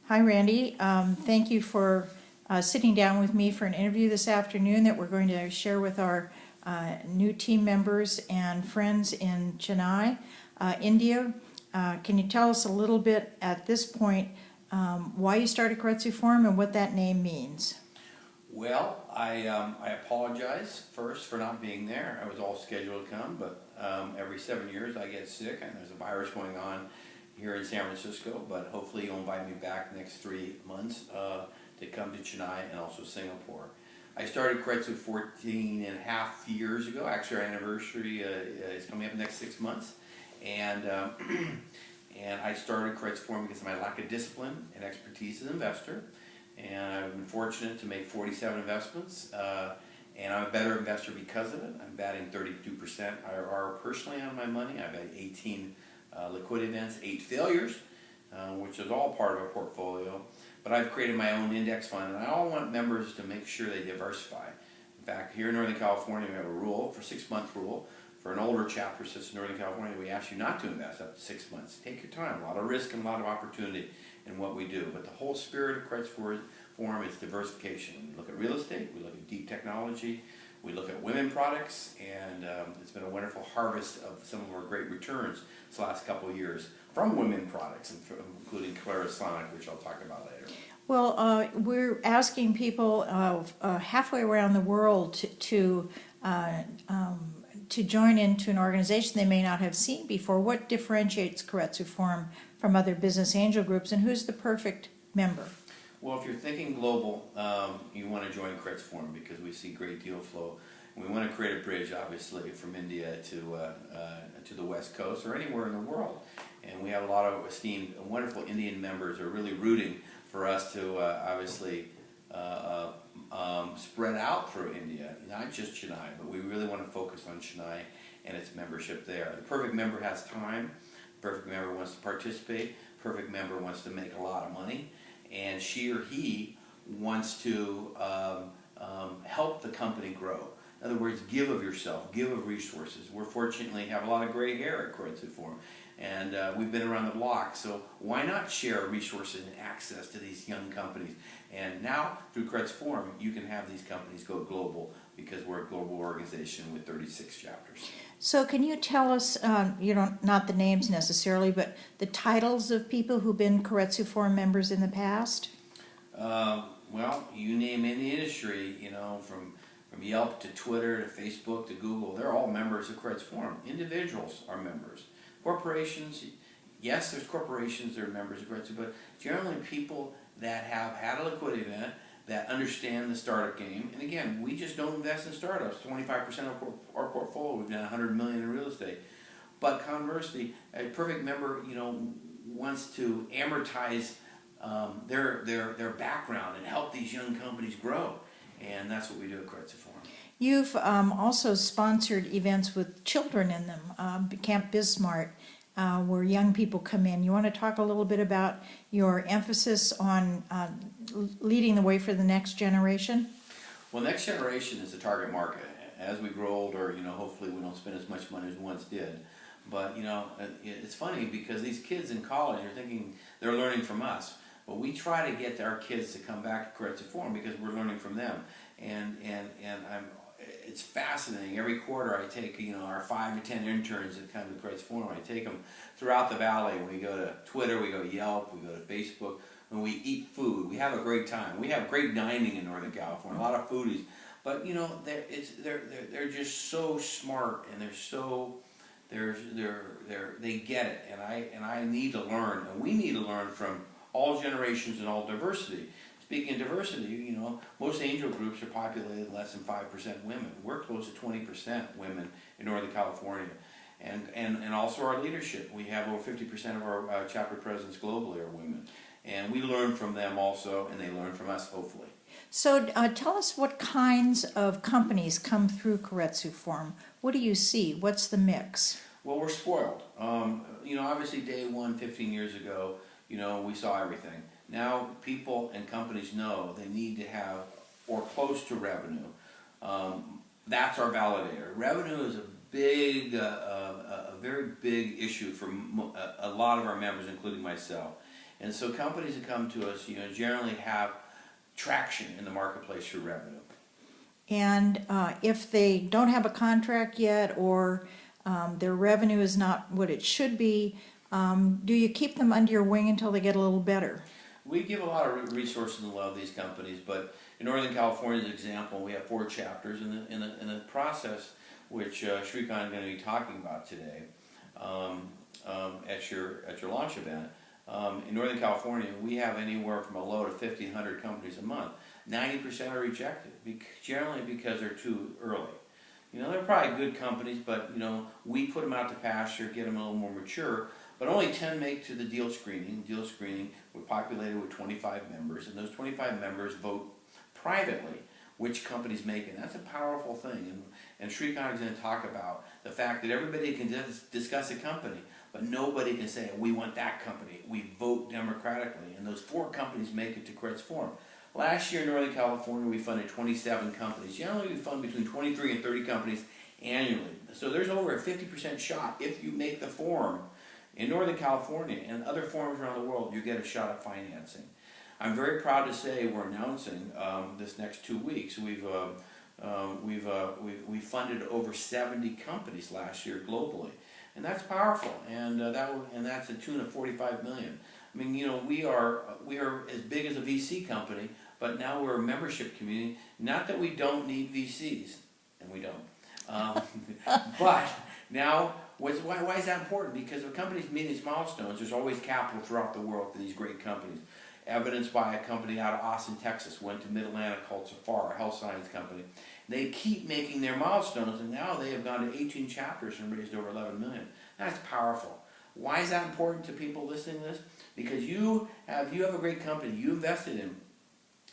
Hi, Randy. Thank you for sitting down with me for an interview this afternoon that we're going to share with our new team members and friends in Chennai, India. Can you tell us a little bit at this point why you started Keiretsu Forum and what that name means? Well, I apologize first for not being there. I was all scheduled to come, but every 7 years I get sick and there's a virus going on here in San Francisco, but hopefully you'll invite me back next 3 months to come to Chennai and also Singapore. I started Keiretsu 14 and a half years ago. Actually, our anniversary is coming up in the next 6 months. And I started Keiretsu Forum because of my lack of discipline and expertise as an investor. And I've been fortunate to make 47 investments, and I'm a better investor because of it. I'm batting 32% IRR personally on my money. I've had 18 liquid events, 8 failures, which is all part of a portfolio. But I've created my own index fund, and I all want members to make sure they diversify. In fact, here in Northern California, we have a rule, for 6-month rule. For an older chapter such as Northern California, we ask you not to invest up to 6 months. Take your time. A lot of risk and a lot of opportunity in what we do. But the whole spirit of Keiretsu Forum is diversification. We look at real estate, we look at deep technology, we look at women products, and it's been a wonderful harvest of some of our great returns this last couple of years from women products, including Keiretsu, which I'll talk about later. Well, we're asking people halfway around the world to join into an organization they may not have seen before. What differentiates Keiretsu Forum from other business angel groups, and who's the perfect member? Well, if you're thinking global, you want to join Keiretsu Forum because we see great deal flow. We want to create a bridge, obviously, from India to the West Coast or anywhere in the world. And we have a lot of esteemed, wonderful Indian members who are really rooting for us to obviously spread out through India, not just Chennai, but we really want to focus on Chennai and its membership there. The perfect member has time, the perfect member wants to participate, the perfect member wants to make a lot of money, and she or he wants to help the company grow. In other words, give of yourself, give of resources. We're fortunately have a lot of gray hair at Keiretsu Forum, and we've been around the block, so why not share resources and access to these young companies? And now, through Keiretsu Forum, you can have these companies go global because we're a global organization with 36 chapters. So can you tell us, not the names necessarily, but the titles of people who've been Keiretsu Forum members in the past? Well, you name any industry, from Yelp to Twitter to Facebook to Google, they're all members of Keiretsu Forum. Individuals are members. Corporations, yes, there's corporations that are members of Keiretsu, but generally people that have had a liquid event, that understand the startup game. And again, we just don't invest in startups. 25% of our portfolio, we've done $100 million in real estate. But conversely, a perfect member, wants to amortize their background and help these young companies grow. And that's what we do at Keiretsu Forum. You've also sponsored events with children in them, Camp Bismart, where young people come in. You want to talk a little bit about your emphasis on leading the way for the next generation? Well, next generation is the target market. As we grow older, hopefully we don't spend as much money as we once did. But, it's funny because these kids in college are thinking they're learning from us. But we try to get our kids to come back to Keiretsu Forum because we're learning from them. And it's fascinating. Every quarter I take, our 5 to 10 interns that come to Keiretsu Forum, I take them throughout the valley. We go to Twitter, we go to Yelp, we go to Facebook, and we eat food. We have a great time. We have great dining in Northern California, a lot of foodies. But, they're just so smart, and they get it. And I need to learn, and we need to learn from all generations and all diversity. Speaking of diversity, most angel groups are populated less than 5% women. We're close to 20% women in Northern California. And also our leadership. We have over 50% of our chapter presidents globally are women. And we learn from them also, and they learn from us, hopefully. So tell us what kinds of companies come through Keiretsu Forum. What do you see? What's the mix? Well, we're spoiled. Obviously day one, 15 years ago, we saw everything. Now people and companies know they need to have or close to revenue. That's our validator. Revenue is a very big issue for a lot of our members, including myself. And so companies that come to us, generally have traction in the marketplace through revenue. And if they don't have a contract yet, or their revenue is not what it should be, do you keep them under your wing until they get a little better? We give a lot of resources and love these companies, but in Northern California, as an example, we have 4 chapters in the process, which Shrikant is going to be talking about today at your launch event. In Northern California, we have anywhere from a low to 1,500 companies a month. 90% are rejected, generally because they're too early. They're probably good companies, but we put them out to pasture, get them a little more mature. But only 10 make to the deal screening. Deal screening, we're populated with 25 members, and those 25 members vote privately which companies make it. That's a powerful thing. And Shrikant is going to talk about the fact that everybody can discuss a company, but nobody can say, we want that company. We vote democratically, and those 4 companies make it to Keiretsu Forum. Last year in Northern California, we funded 27 companies. Generally, we fund between 23 and 30 companies annually. So there's over a 50% shot if you make the forum in Northern California and other forums around the world, you get a shot at financing. I'm very proud to say we're announcing this next 2 weeks. We funded over 70 companies last year globally, and that's powerful. And that's a tune of $45 million. I mean, we are as big as a VC company, but now we're a membership community. Not that we don't need VCs, and we don't. But now, why is that important? Because if a company's meeting these milestones, there's always capital throughout the world for these great companies. Evidenced by a company out of Austin, Texas, went to Mid-Atlantic called Safar, a health science company. They keep making their milestones, and now they have gone to 18 chapters and raised over $11 million. That's powerful. Why is that important to people listening to this? Because you have a great company you invested in,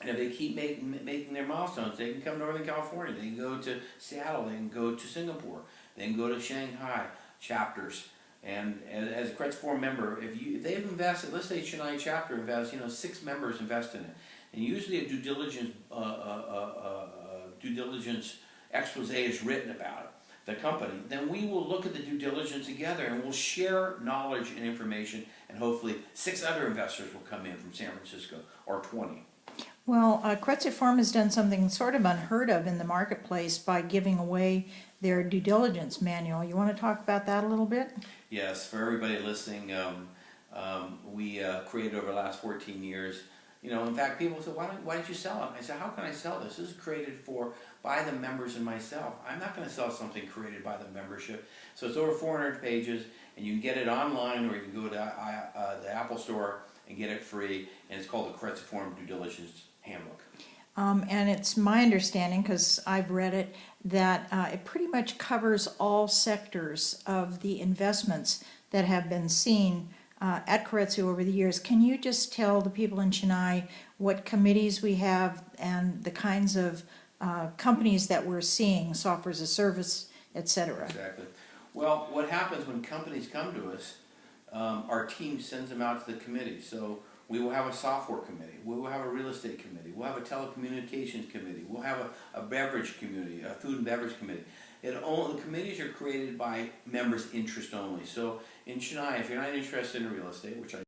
and if they keep making their milestones, they can come to Northern California, they can go to Seattle, they can go to Singapore, they can go to Shanghai chapters. And as a Keiretsu Forum member, if they've invested, let's say Chennai chapter invests, 6 members invest in it, and usually a due diligence expose is written about it, the company, then we will look at the due diligence together and we'll share knowledge and information, and hopefully 6 other investors will come in from San Francisco, or 20. Well, Keiretsu Forum has done something sort of unheard of in the marketplace by giving away their due diligence manual. You want to talk about that a little bit? Yes, for everybody listening, we created over the last 14 years. In fact, people say, why don't you sell it? I said, how can I sell this? This is created by the members and myself. I'm not going to sell something created by the membership. So it's over 400 pages, and you can get it online, or you can go to the Apple Store and get it free, and it's called the Keiretsu Forum Due Diligence Handbook. And it's my understanding, because I've read it, that it pretty much covers all sectors of the investments that have been seen at Keiretsu over the years. Can you just tell the people in Chennai what committees we have and the kinds of companies that we're seeing, software as a service, etc.? Exactly. Well, what happens when companies come to us, our team sends them out to the committee. So we will have a software committee, we will have a real estate committee, we'll have a telecommunications committee, we'll have a beverage committee, a food and beverage committee. The committees are created by members' interest only. So in Chennai, if you're not interested in real estate, which I